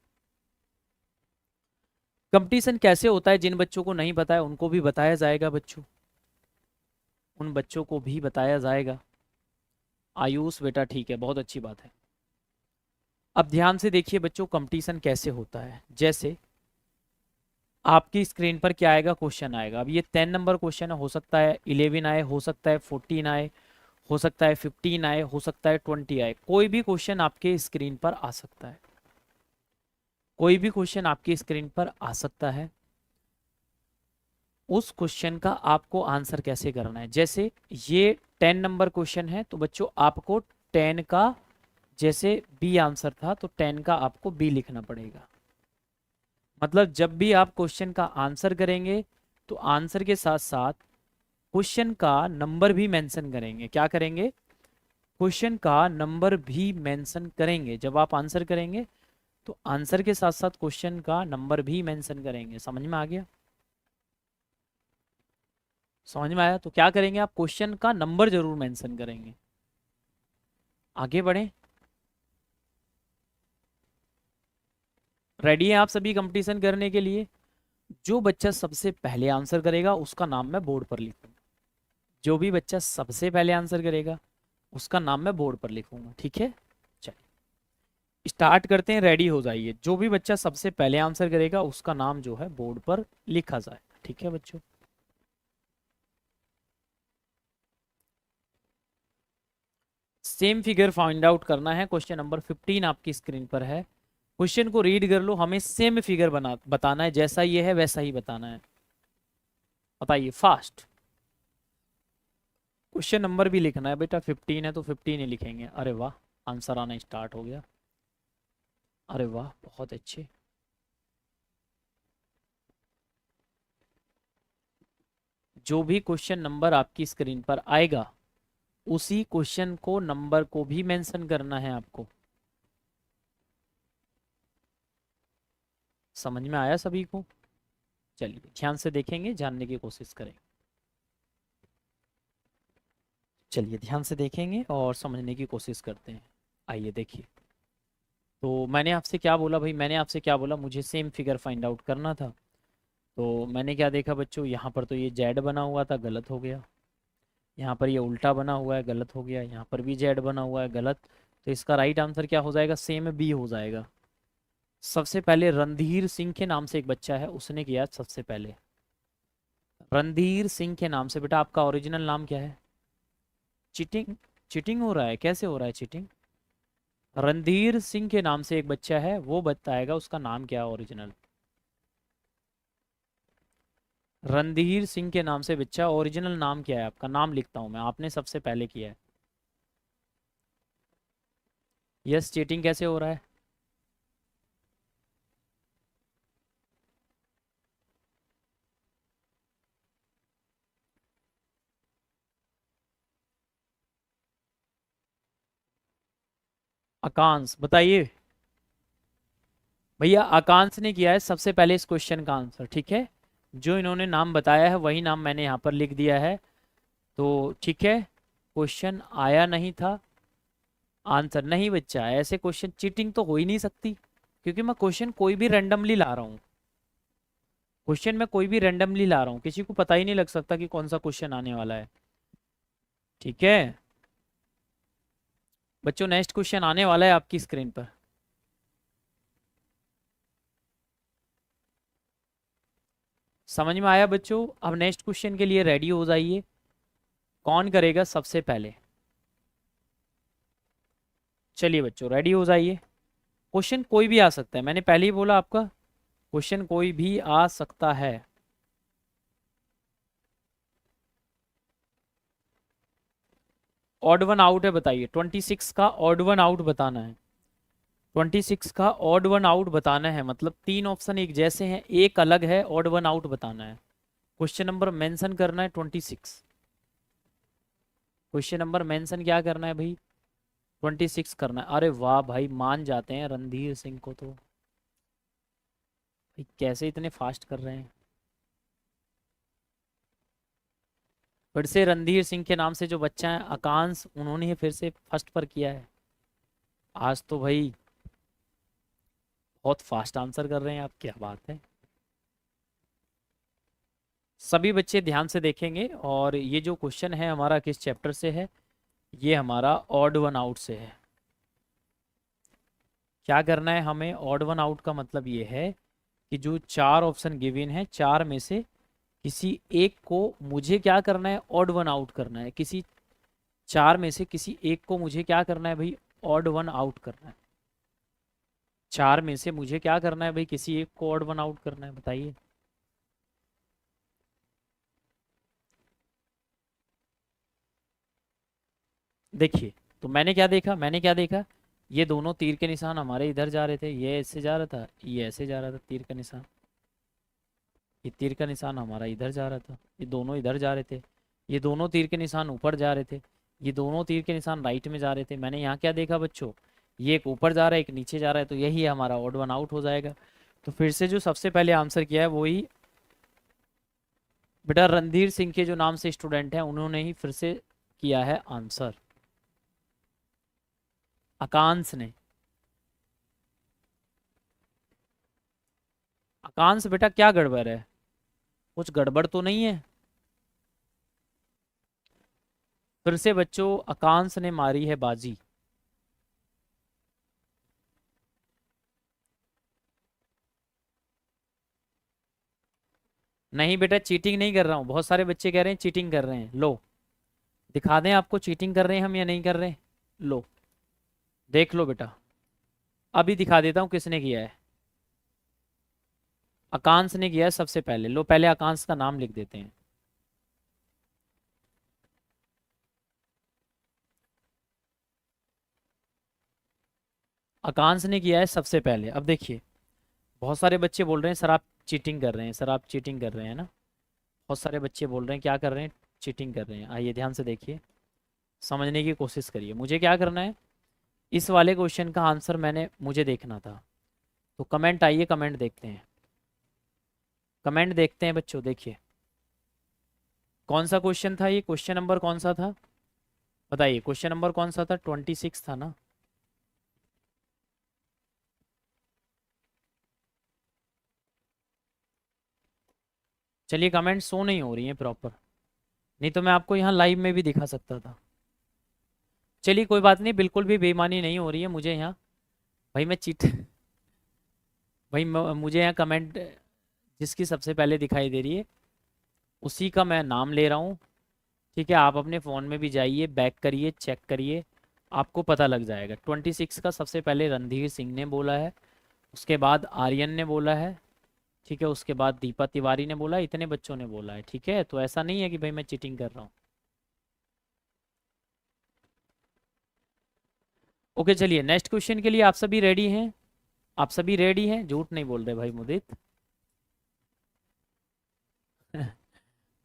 कंपटीशन कैसे होता है, जिन बच्चों को नहीं पता है उनको भी बताया जाएगा बच्चों, उन बच्चों को भी बताया जाएगा। आयुष बेटा ठीक है, बहुत अच्छी बात है। अब ध्यान से देखिए बच्चों कंपटीशन कैसे होता है। जैसे आपकी स्क्रीन पर क्या आएगा, क्वेश्चन आएगा। अब ये 10 नंबर क्वेश्चन है, हो सकता है 11 आए, हो सकता है 14 आए, हो सकता है 15 आए, हो सकता है 20 आए, कोई भी क्वेश्चन आपके स्क्रीन पर आ सकता है, कोई भी क्वेश्चन आपकी स्क्रीन पर आ सकता है। उस क्वेश्चन का आपको आंसर कैसे करना है। जैसे ये 10 नंबर क्वेश्चन है, तो बच्चों आपको 10 का, जैसे बी आंसर था तो 10 का आपको बी लिखना पड़ेगा। मतलब जब भी आप क्वेश्चन का आंसर करेंगे तो आंसर के साथ साथ क्वेश्चन का नंबर भी मेंशन करेंगे। क्या करेंगे, क्वेश्चन का नंबर भी मेंशन करेंगे। जब आप आंसर करेंगे तो आंसर के साथ साथ क्वेश्चन का नंबर भी मेंशन करेंगे। समझ में आ गया, समझ में आया। तो क्या करेंगे, आप क्वेश्चन का नंबर जरूर मेंशन करेंगे। आगे बढ़ें, रेडी हैं आप सभी कंपटीशन करने के लिए। जो बच्चा सबसे पहले आंसर करेगा उसका नाम मैं बोर्ड पर लिखूंगा, जो भी बच्चा सबसे पहले आंसर करेगा उसका नाम मैं बोर्ड पर लिखूंगा, ठीक है। चलिए स्टार्ट करते हैं, रेडी हो जाइए। जो भी बच्चा सबसे पहले आंसर करेगा उसका नाम जो है बोर्ड पर लिखा जाए, ठीक है बच्चों। सेम फिगर फाइंड आउट करना है। क्वेश्चन नंबर 15 आपकी स्क्रीन पर है, क्वेश्चन को रीड कर लो, हमें सेम फिगर बताना है, जैसा ये है वैसा ही बताना है। बताइए फास्ट, क्वेश्चन नंबर भी लिखना है बेटा, 15 है तो 15 ही लिखेंगे। अरे वाह, आंसर आना स्टार्ट हो गया, अरे वाह बहुत अच्छे। जो भी क्वेश्चन नंबर आपकी स्क्रीन पर आएगा उसी क्वेश्चन को नंबर को भी मेंशन करना है आपको। समझ में आया सभी को? चलिए ध्यान से देखेंगे, जानने की कोशिश करें। चलिए ध्यान से देखेंगे और समझने की कोशिश करते हैं। आइए देखिए, तो मैंने आपसे क्या बोला भाई, मैंने आपसे क्या बोला, मुझे सेम फिगर फाइंड आउट करना था। तो मैंने क्या देखा बच्चों, यहाँ पर तो ये जेड बना हुआ था, गलत हो गया। यहाँ पर ये उल्टा बना हुआ है, गलत हो गया। यहाँ पर भी जेड बना हुआ है, गलत। तो इसका राइट आंसर क्या हो जाएगा, सेम बी हो जाएगा। सबसे पहले रणधीर सिंह के नाम से एक बच्चा है, उसने किया सबसे पहले। रणधीर सिंह के नाम से। बेटा आपका ओरिजिनल नाम क्या है? चीटिंग, चीटिंग हो रहा है, कैसे हो रहा है चीटिंग? रणधीर सिंह के नाम से एक बच्चा है, वो बताएगा उसका नाम क्या है ओरिजिनल। रणधीर सिंह के नाम से बच्चा, ओरिजिनल नाम क्या है आपका? नाम लिखता हूं मैं, आपने सबसे पहले किया है। यस, चीटिंग कैसे हो रहा है? आकांश बताइए। भैया आकांश ने किया है सबसे पहले इस क्वेश्चन का आंसर, ठीक है। जो इन्होंने नाम बताया है वही नाम मैंने यहाँ पर लिख दिया है। तो ठीक है, क्वेश्चन आया नहीं था, आंसर नहीं बच्चा। ऐसे क्वेश्चन चीटिंग तो हो ही नहीं सकती, क्योंकि मैं क्वेश्चन कोई भी रैंडमली ला रहा हूँ। क्वेश्चन मैं कोई भी रैंडमली ला रहा हूँ, किसी को पता ही नहीं लग सकता कि कौन सा क्वेश्चन आने वाला है। ठीक है बच्चों, नेक्स्ट क्वेश्चन आने वाला है आपकी स्क्रीन पर। समझ में आया बच्चों? अब नेक्स्ट क्वेश्चन के लिए रेडी हो जाइए। कौन करेगा सबसे पहले? चलिए बच्चों रेडी हो जाइए। क्वेश्चन कोई भी आ सकता है, मैंने पहले ही बोला आपका, क्वेश्चन कोई भी आ सकता है। ऑड वन आउट है, बताइए। 26 का ऑड वन आउट बताना है। 26 का ऑड वन आउट बताना है, मतलब तीन ऑप्शन एक जैसे हैं, एक अलग है, ऑड वन आउट बताना है। क्वेश्चन नंबर मेंशन करना है 26। क्वेश्चन नंबर मेंशन क्या करना है भाई? 26 करना है। अरे वाह भाई, मान जाते हैं रणधीर सिंह को तो। भाई कैसे इतने फास्ट कर रहे हैं। फिर से रणधीर सिंह के नाम से जो बच्चा है आकांश, उन्होंने ही फिर से फर्स्ट पर किया है। आज तो भाई बहुत फास्ट आंसर कर रहे हैं आप, क्या बात है। सभी बच्चे ध्यान से देखेंगे, और ये जो क्वेश्चन है हमारा किस चैप्टर से है? ये हमारा ऑड वन आउट से है। क्या करना है हमें? ऑड वन आउट का मतलब ये है कि जो चार ऑप्शन गिवन है, चार में से किसी एक को मुझे क्या करना है? ऑड वन आउट करना है। किसी चार में से किसी एक को मुझे क्या करना है भाई? ऑड वन आउट करना है। चार में से मुझे क्या करना है भाई? किसी एक को ऑड वन आउट करना है, बताइए। देखिए, तो मैंने क्या देखा, मैंने क्या देखा, ये दोनों तीर के निशान हमारे इधर जा रहे थे, ये ऐसे जा रहा था, ये ऐसे जा रहा था तीर का निशान। ये तीर का निशान हमारा इधर जा रहा था, ये दोनों इधर जा रहे थे। ये दोनों तीर के निशान ऊपर जा रहे थे, ये दोनों तीर के निशान राइट में जा रहे थे। मैंने यहाँ क्या देखा बच्चों? ये एक ऊपर जा रहा है, एक नीचे जा रहा है, तो यही हमारा ऑड वन आउट हो जाएगा। तो फिर से जो सबसे पहले आंसर किया है वही बेटा रणधीर सिंह के जो नाम से स्टूडेंट हैं, उन्होंने ही फिर से किया है आंसर, आकांश ने। आकांश बेटा क्या गड़बड़ है? कुछ गड़बड़ तो नहीं है? फिर से बच्चों आकांश ने मारी है बाजी। नहीं बेटा, चीटिंग नहीं कर रहा हूँ। बहुत सारे बच्चे कह रहे हैं चीटिंग कर रहे हैं। लो दिखा दें आपको चीटिंग कर रहे हैं हम या नहीं कर रहे हैं। लो देख लो बेटा, अभी दिखा देता हूँ किसने किया है। आकांश ने किया है सबसे पहले। लो पहले आकांश का नाम लिख देते हैं। आकांश ने किया है सबसे पहले। अब देखिए, बहुत सारे बच्चे बोल रहे हैं सर आप चीटिंग कर रहे हैं, सर आप चीटिंग कर रहे हैं ना। बहुत सारे बच्चे बोल रहे हैं क्या कर रहे हैं? चीटिंग कर रहे हैं। आइए ध्यान से देखिए, समझने की कोशिश करिए। मुझे क्या करना है, इस वाले क्वेश्चन का आंसर मुझे देखना था। तो कमेंट आइए, कमेंट देखते हैं, कमेंट देखते हैं बच्चों। देखिए कौन सा क्वेश्चन था ये, क्वेश्चन नंबर कौन सा था बताइए, क्वेश्चन नंबर कौन सा था? 26 था ना? चलिए कमेंट शो नहीं हो रही है प्रॉपर, नहीं तो मैं आपको यहाँ लाइव में भी दिखा सकता था। चलिए कोई बात नहीं, बिल्कुल भी बेईमानी नहीं हो रही है मुझे यहाँ। भाई मैं चीट भाई मुझे यहाँ कमेंट जिसकी सबसे पहले दिखाई दे रही है उसी का मैं नाम ले रहा हूँ। ठीक है, आप अपने फ़ोन में भी जाइए, बैक करिए, चेक करिए, आपको पता लग जाएगा। 26 का सबसे पहले रणधीर सिंह ने बोला है, उसके बाद आर्यन ने बोला है, ठीक है, उसके बाद दीपा तिवारी ने बोला, इतने बच्चों ने बोला है। ठीक है, तो ऐसा नहीं है कि भाई मैं चीटिंग कर रहा हूँ। ओके चलिए नेक्स्ट क्वेश्चन के लिए आप सभी रेडी हैं? आप सभी रेडी हैं? झूठ नहीं बोल रहे भाई मुदित।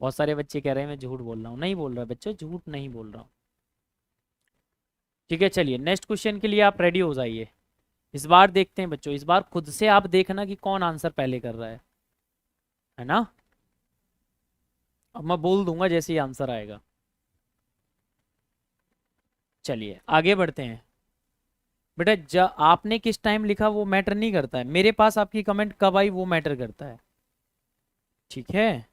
बहुत सारे बच्चे कह रहे हैं मैं झूठ बोल रहा हूँ, नहीं बोल रहा बच्चों, झूठ नहीं बोल रहा हूँ। ठीक है चलिए नेक्स्ट क्वेश्चन के लिए आप रेडी हो जाइए। इस बार देखते हैं बच्चों, इस बार खुद से आप देखना कि कौन आंसर पहले कर रहा है ना? अब मैं बोल दूंगा जैसे ही आंसर आएगा। चलिए आगे बढ़ते हैं। बेटा आपने किस टाइम लिखा वो मैटर नहीं करता है, मेरे पास आपकी कमेंट कब आई वो मैटर करता है। ठीक है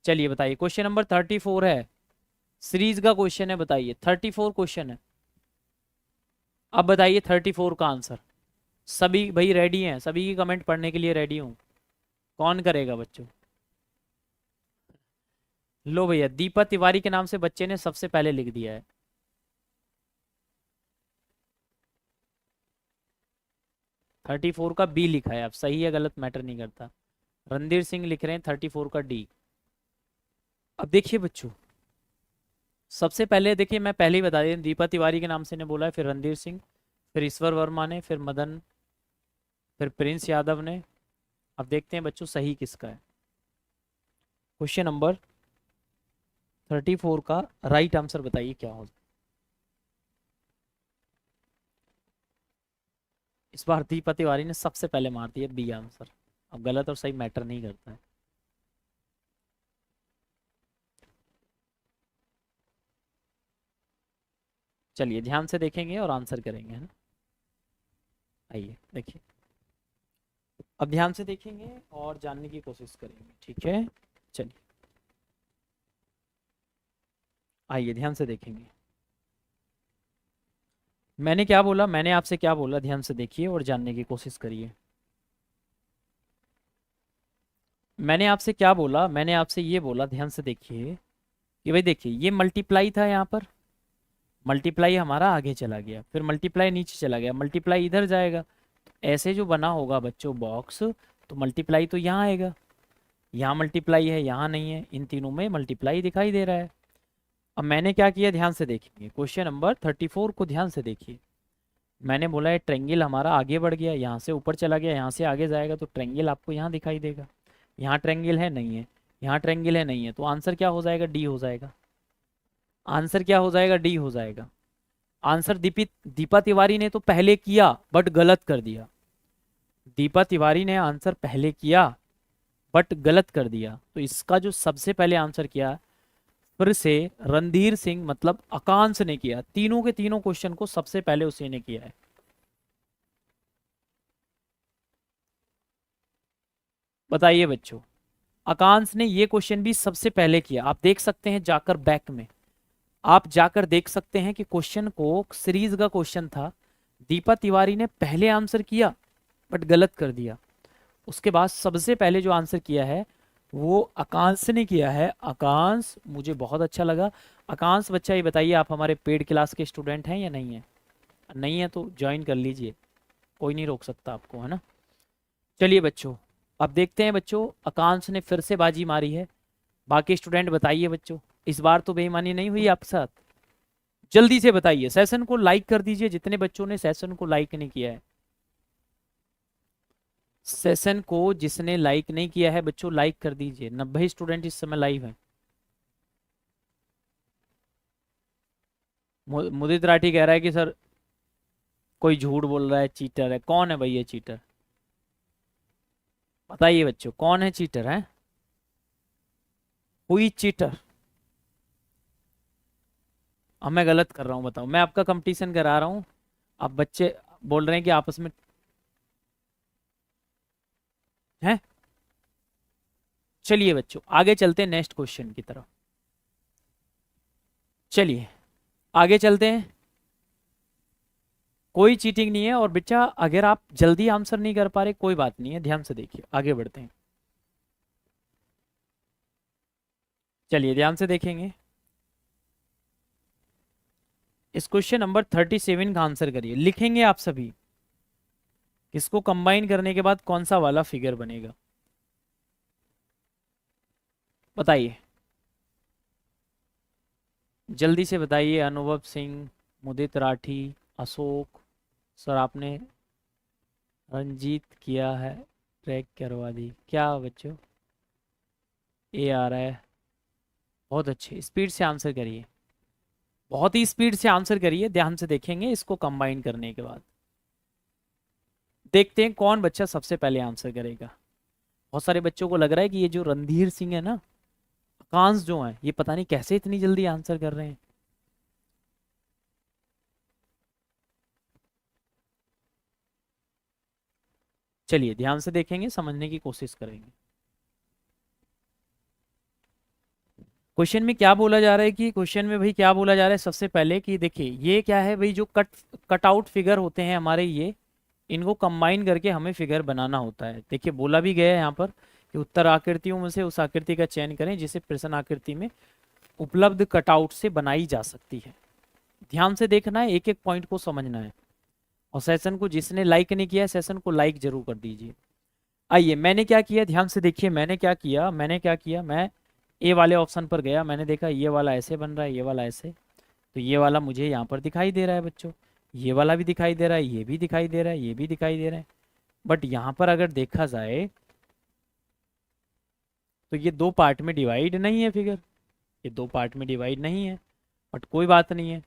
चलिए बताइए, क्वेश्चन नंबर 34 है, सीरीज का क्वेश्चन है, बताइए 34 क्वेश्चन है। अब बताइए 34 का आंसर। सभी भाई रेडी हैं? सभी की कमेंट पढ़ने के लिए रेडी हूँ। कौन करेगा बच्चों? लो भैया, दीपा तिवारी के नाम से बच्चे ने सबसे पहले लिख दिया है। 34 का बी लिखा है, अब सही है गलत मैटर नहीं करता। रणधीर सिंह लिख रहे हैं 34 का डी। अब देखिए बच्चों, सबसे पहले देखिए मैं पहले ही बता दें, दीपा तिवारी के नाम से ने बोला है, फिर रणधीर सिंह, फिर ईश्वर वर्मा ने, फिर मदन, फिर प्रिंस यादव ने। अब देखते हैं बच्चों सही किसका है। क्वेश्चन नंबर 34 का राइट आंसर बताइए क्या होगा। इस बार दीपा तिवारी ने सबसे पहले मार दिया बी आंसर। अब गलत और सही मैटर नहीं करता है। चलिए ध्यान से देखेंगे और आंसर करेंगे, है ना? आइए देखिए, अब ध्यान से देखेंगे और जानने की कोशिश करेंगे। ठीक है चलिए आइए ध्यान से देखेंगे। मैंने क्या बोला, मैंने आपसे क्या बोला, ध्यान से देखिए और जानने की कोशिश करिए। मैंने आपसे क्या बोला, मैंने आपसे ये बोला, ध्यान से देखिए कि भाई देखिए ये मल्टीप्लाई था यहाँ पर, मल्टीप्लाई हमारा आगे चला गया, फिर मल्टीप्लाई नीचे चला गया, मल्टीप्लाई इधर जाएगा, ऐसे जो बना होगा बच्चों बॉक्स, तो मल्टीप्लाई तो यहाँ आएगा। यहाँ मल्टीप्लाई है, यहाँ नहीं है, इन तीनों में मल्टीप्लाई दिखाई दे रहा है। अब मैंने क्या किया, ध्यान से देखेंगे, क्वेश्चन नंबर 34 को ध्यान से देखिए। मैंने बोला है ट्रेंगल हमारा आगे बढ़ गया, यहाँ से ऊपर चला गया, यहाँ से आगे जाएगा, तो ट्रेंगल आपको यहाँ दिखाई देगा। यहाँ ट्रेंगल है नहीं है, यहाँ ट्रेंगल है नहीं है, तो आंसर क्या हो जाएगा? डी हो जाएगा। आंसर क्या हो जाएगा? डी हो जाएगा। आंसर दीपा तिवारी ने तो पहले किया बट गलत कर दिया। दीपा तिवारी ने आंसर पहले किया बट गलत कर दिया, तो इसका जो सबसे पहले आंसर किया फिर से रणधीर सिंह मतलब आकांक्ष ने किया। तीनों के तीनों क्वेश्चन को सबसे पहले उसी ने किया है। बताइए बच्चों, आकांक्ष ने ये क्वेश्चन भी सबसे पहले किया। आप देख सकते हैं जाकर बैक में, आप जाकर देख सकते हैं कि क्वेश्चन को सीरीज का क्वेश्चन था, दीपा तिवारी ने पहले आंसर किया बट गलत कर दिया। उसके बाद सबसे पहले जो आंसर किया है वो आकांक्ष ने किया है। आकांक्ष, मुझे बहुत अच्छा लगा। आकांक्ष बच्चा ये बताइए आप हमारे पेड क्लास के स्टूडेंट हैं या नहीं है? नहीं है तो ज्वाइन कर लीजिए, कोई नहीं रोक सकता आपको, है ना? चलिए बच्चों, अब देखते हैं बच्चों, आकांक्ष ने फिर से बाजी मारी है। बाकी स्टूडेंट बताइए बच्चों, इस बार तो बेईमानी नहीं हुई आपके साथ? जल्दी से बताइए, सेशन को लाइक कर दीजिए जितने बच्चों ने सेशन को लाइक नहीं किया है। सेशन को जिसने लाइक नहीं किया है बच्चों लाइक कर दीजिए। 90 स्टूडेंट इस समय लाइव हैं। मुदित राठी कह रहा है कि सर कोई झूठ बोल रहा है, चीटर है। कौन है भाई ये चीटर? बताइए बच्चों, कौन है चीटर है? हुई चीटर? अब मैं गलत कर रहा हूँ बताओ? मैं आपका कंपटीशन करा रहा हूँ, अब बच्चे बोल रहे हैं कि आपस में हैं। चलिए बच्चों आगे चलते हैं नेक्स्ट क्वेश्चन की तरफ। चलिए आगे चलते हैं। कोई चीटिंग नहीं है। और बच्चा अगर आप जल्दी आंसर नहीं कर पा रहे कोई बात नहीं है, ध्यान से देखिए, आगे बढ़ते हैं। चलिए ध्यान से देखेंगे। इस क्वेश्चन नंबर 37 का आंसर करिए। लिखेंगे आप सभी, इसको कंबाइन करने के बाद कौन सा वाला फिगर बनेगा, बताइए जल्दी से बताइए। अनुभव सिंह, मुदित राठी, अशोक सर, आपने रंजीत किया है, ट्रैक करवा दी क्या बच्चों? ए आ रहा है, बहुत अच्छे, स्पीड से आंसर करिए, बहुत ही स्पीड से आंसर करिए। ध्यान से देखेंगे इसको कंबाइन करने के बाद, देखते हैं कौन बच्चा सबसे पहले आंसर करेगा। बहुत सारे बच्चों को लग रहा है कि ये जो रणधीर सिंह है ना, आकांश जो है, ये पता नहीं कैसे इतनी जल्दी आंसर कर रहे हैं। चलिए ध्यान से देखेंगे, समझने की कोशिश करेंगे। क्वेश्चन में क्या बोला जा रहा है कि क्वेश्चन में भाई क्या बोला जा रहा है सबसे पहले कि देखिए ये क्या है भाई, जो कट आउट फिगर होते हैं हमारे, ये इनको कंबाइन करके हमें फिगर बनाना होता है। देखिए बोला भी गया है यहाँ पर कि उत्तर आकृतियों में से उस आकृति का चयन करें जिसे प्रश्न आकृति में उपलब्ध कटआउट से बनाई जा सकती है। ध्यान से देखना है, एक एक पॉइंट को समझना है। और सेशन को जिसने लाइक नहीं किया सेशन को लाइक जरूर कर दीजिए। आइए मैंने क्या किया, ध्यान से देखिए मैंने क्या किया, मैं ए वाले ऑप्शन पर गया, मैंने देखा ये वाला ऐसे बन रहा है, ये वाला ऐसे, तो ये वाला मुझे यहाँ पर दिखाई दे रहा है बच्चों, ये वाला भी दिखाई दे रहा है, ये भी दिखाई दे रहा है, ये भी दिखाई दे रहा है। बट यहाँ पर अगर देखा जाए तो ये दो पार्ट में डिवाइड नहीं है फिगर, ये दो पार्ट में डिवाइड नहीं है। बट कोई बात नहीं है,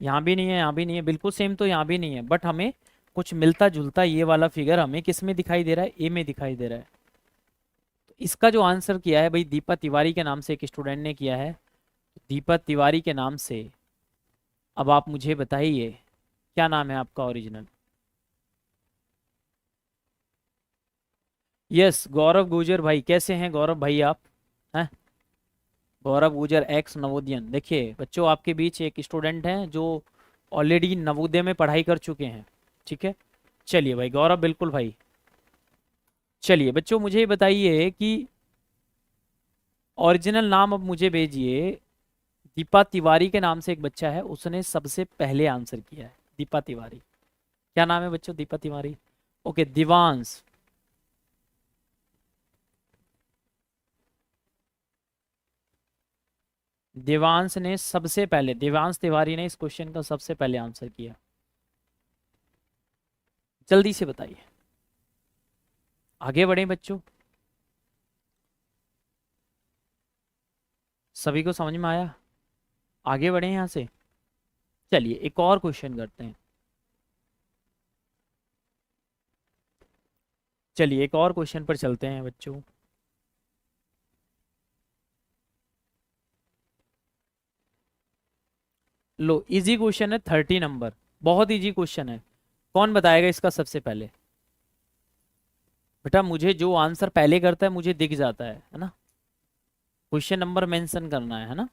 यहाँ भी नहीं है, यहाँ भी नहीं है, बिल्कुल सेम तो यहाँ भी नहीं है, बट हमें कुछ मिलता जुलता ये वाला फिगर हमें किस में दिखाई दे रहा है, ए में दिखाई दे रहा है। तो इसका जो आंसर किया है भाई दीपा तिवारी के नाम से एक स्टूडेंट ने किया है, दीपा तिवारी के नाम से। अब आप मुझे बताइए क्या नाम है आपका ओरिजिनल? यस गौरव गुजर भाई, कैसे हैं गौरव भाई आप हैं? गौरव गुजर एक्स नवोदयन। देखिए बच्चों आपके बीच एक स्टूडेंट हैं जो ऑलरेडी नवोदय में पढ़ाई कर चुके हैं, ठीक है। चलिए भाई गौरव, बिल्कुल भाई। चलिए बच्चों मुझे ये बताइए कि ओरिजिनल नाम अब मुझे भेजिए। दीपा तिवारी के नाम से एक बच्चा है, उसने सबसे पहले आंसर किया है, दीपा तिवारी। क्या नाम है बच्चों? दीपा तिवारी। ओके दिवांश, देवांश ने सबसे पहले, देवांश तिवारी ने इस क्वेश्चन का सबसे पहले आंसर किया। जल्दी से बताइए, आगे बढ़े बच्चों। सभी को समझ में आया? आगे बढ़े यहाँ से। चलिए एक और क्वेश्चन करते हैं। चलिए एक और क्वेश्चन पर चलते हैं बच्चों। लो इजी क्वेश्चन है, 30 नंबर, बहुत इजी क्वेश्चन है। कौन बताएगा इसका सबसे पहले? बेटा मुझे जो आंसर पहले करता है मुझे दिख जाता है ना। क्वेश्चन नंबर मेंशन करना है ना,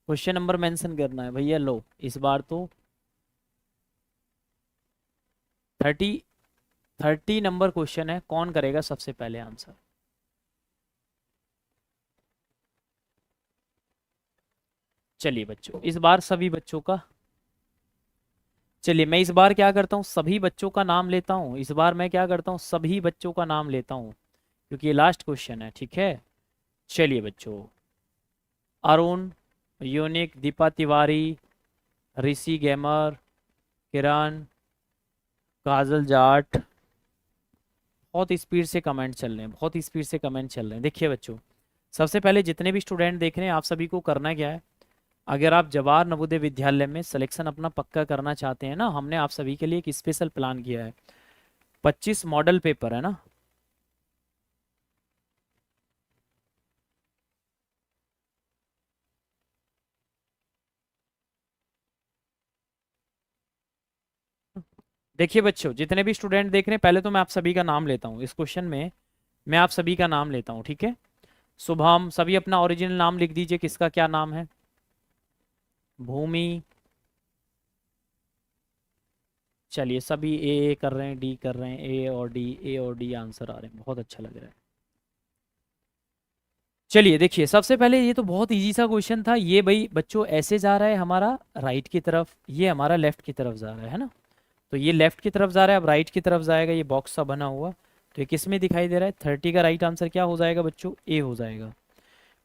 क्वेश्चन नंबर मेंशन करना है भैया। लो इस बार तो 30 30 नंबर क्वेश्चन है, कौन करेगा सबसे पहले आंसर? चलिए बच्चों इस बार सभी बच्चों का, चलिए मैं इस बार क्या करता हूँ, सभी बच्चों का नाम लेता हूँ। इस बार मैं क्या करता हूँ, सभी बच्चों का नाम लेता हूँ क्योंकि ये लास्ट क्वेश्चन है, ठीक है। चलिए बच्चों, अरुण, यूनिक, दीपा तिवारी, ऋषि गेमर, किरण, काजल जाट, बहुत स्पीड से कमेंट चल रहे हैं, बहुत स्पीड से कमेंट चल रहे हैं। देखिए बच्चों सबसे पहले जितने भी स्टूडेंट देख रहे हैं आप सभी को करना क्या है, अगर आप जवाहर नवोदय विद्यालय में सिलेक्शन अपना पक्का करना चाहते हैं ना, हमने आप सभी के लिए एक स्पेशल प्लान किया है। 25 मॉडल पेपर है ना। देखिए बच्चों, जितने भी स्टूडेंट देख रहे हैं, पहले तो मैं आप सभी का नाम लेता हूँ इस क्वेश्चन में। मैं आप सभी का नाम लेता हूँ, ठीक है। शुभम, सभी अपना ओरिजिनल नाम लिख दीजिए, किसका क्या नाम है। भूमि, चलिए सभी ए कर रहे हैं, डी कर रहे हैं, ए और डी आंसर आ रहे हैं, बहुत अच्छा लग रहा है। चलिए देखिए, सबसे पहले ये तो बहुत इजी सा क्वेश्चन था ये भाई बच्चों, ऐसे जा रहा है हमारा राइट की तरफ, ये हमारा लेफ्ट की तरफ जा रहा है ना। तो ये लेफ्ट की तरफ जा रहा है, अब राइट की तरफ जाएगा, ये बॉक्स सा बना हुआ। तो ये किस में दिखाई दे रहा है, 30 का राइट आंसर क्या हो जाएगा बच्चों, ए हो जाएगा।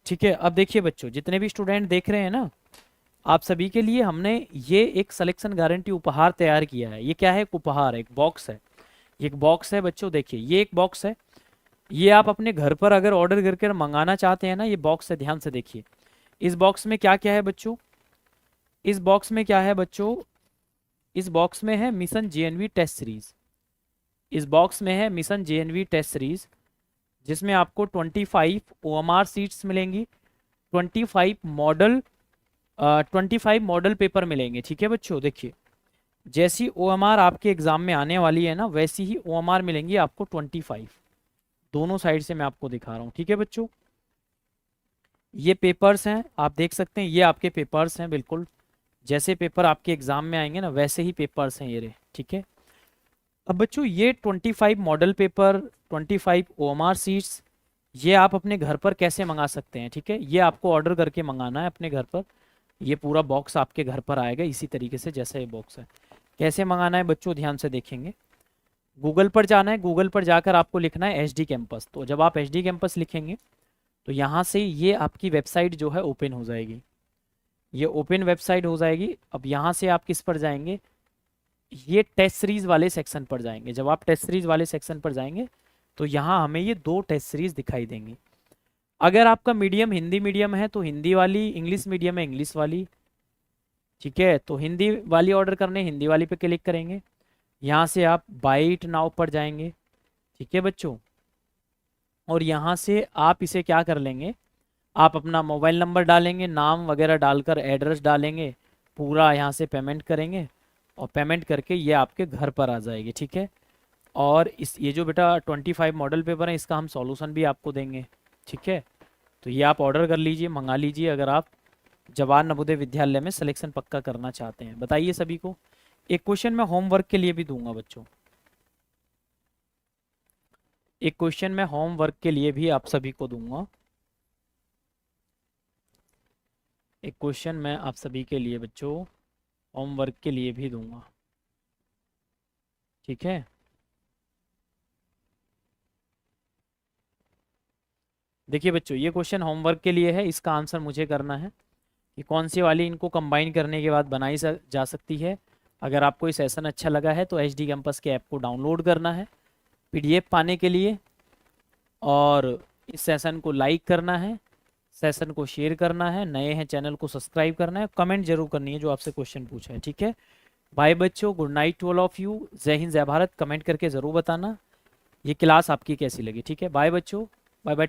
ठीक है, अब देखिए बच्चों, जितने भी स्टूडेंट देख रहे हैं ना, आप सभी के लिए हमने ये एक सिलेक्शन गारंटी उपहार तैयार किया है। ये क्या है, एक उपहार है, एक बॉक्स है। ये एक बॉक्स है बच्चों, देखिए ये एक बॉक्स है। ये आप अपने घर पर अगर ऑर्डर करके मंगाना चाहते हैं ना, ये बॉक्स है, ध्यान से देखिए। इस बॉक्स में क्या क्या है बच्चों, इस बॉक्स में क्या है बच्चों, इस बॉक्स में है मिशन जेएनवी टेस्ट सीरीज। इस बॉक्स में है मिशन जेएनवी टेस्ट सीरीज, जिसमें आपको 25 ओएमआर सीट्स मिलेंगी, 25 मॉडल 25 मॉडल पेपर मिलेंगे। ठीक है बच्चों, देखिए जैसी ओएमआर आपके एग्जाम में आने वाली है ना, वैसी ही ओएमआर मिलेंगी आपको 25। दोनों साइड से मैं आपको दिखा रहा हूँ, ठीक है बच्चों। ये पेपर्स हैं, आप देख सकते हैं, ये आपके पेपर्स हैं, बिल्कुल जैसे पेपर आपके एग्जाम में आएंगे ना, वैसे ही पेपर्स हैं ये रहे। ठीक है, अब बच्चों ये 25 मॉडल पेपर, 25 ओएमआर सीट्स, ये आप अपने घर पर कैसे मंगा सकते हैं। ठीक है, ये आपको ऑर्डर करके मंगाना है अपने घर पर। ये पूरा बॉक्स आपके घर पर आएगा इसी तरीके से जैसा ये बॉक्स है। कैसे मंगाना है बच्चों, ध्यान से देखेंगे। गूगल पर जाना है, गूगल पर जाकर आपको लिखना है एचडी कैंपस। तो जब आप एचडी कैंपस लिखेंगे तो यहाँ से ये आपकी वेबसाइट जो है ओपन हो जाएगी। ये ओपन वेबसाइट हो जाएगी। अब यहाँ से आप किस पर जाएंगे, ये टेस्ट सीरीज वाले सेक्शन पर जाएंगे। जब आप टेस्ट सीरीज वाले सेक्शन पर जाएंगे तो यहाँ हमें ये 2 टेस्ट सीरीज दिखाई देंगी। अगर आपका मीडियम हिंदी मीडियम है तो हिंदी वाली, इंग्लिश मीडियम है इंग्लिश वाली। ठीक है, तो हिंदी वाली ऑर्डर करने, हिंदी वाली पे क्लिक करेंगे। यहाँ से आप बाय इट नाउ पर जाएंगे। ठीक है बच्चों, और यहाँ से आप इसे क्या कर लेंगे, आप अपना मोबाइल नंबर डालेंगे, नाम वगैरह डालकर एड्रेस डालेंगे, पूरा यहाँ से पेमेंट करेंगे, और पेमेंट करके ये आपके घर पर आ जाएगी। ठीक है, और इस ये जो बेटा 25 मॉडल पेपर है, इसका हम सॉल्यूशन भी आपको देंगे। ठीक है, तो ये आप ऑर्डर कर लीजिए, मंगा लीजिए, अगर आप जवाहर नवोदय विद्यालय में सिलेक्शन पक्का करना चाहते हैं। बताइए सभी को। एक क्वेश्चन मैं होमवर्क के लिए भी दूंगा बच्चों, एक क्वेश्चन मैं होमवर्क के लिए भी आप सभी को दूंगा। एक क्वेश्चन मैं आप सभी के लिए बच्चों होमवर्क के लिए भी दूंगा। ठीक है, देखिए बच्चों, ये क्वेश्चन होमवर्क के लिए है, इसका आंसर मुझे करना है कि कौन सी वाली इनको कंबाइन करने के बाद बनाई जा सकती है। अगर आपको ये सेशन अच्छा लगा है तो एचडी कैंपस के ऐप को डाउनलोड करना है पीडीएफ पाने के लिए, और इस सेशन को लाइक करना है, सेशन को शेयर करना है, नए हैं चैनल को सब्सक्राइब करना है, कमेंट जरूर करनी है जो आपसे क्वेश्चन पूछा है। ठीक है, बाय बच्चों, good night to all of you, जय हिंद जय भारत। कमेंट करके ज़रूर बताना ये क्लास आपकी कैसी लगी। ठीक है, बाय बच्चों, बाय बाय।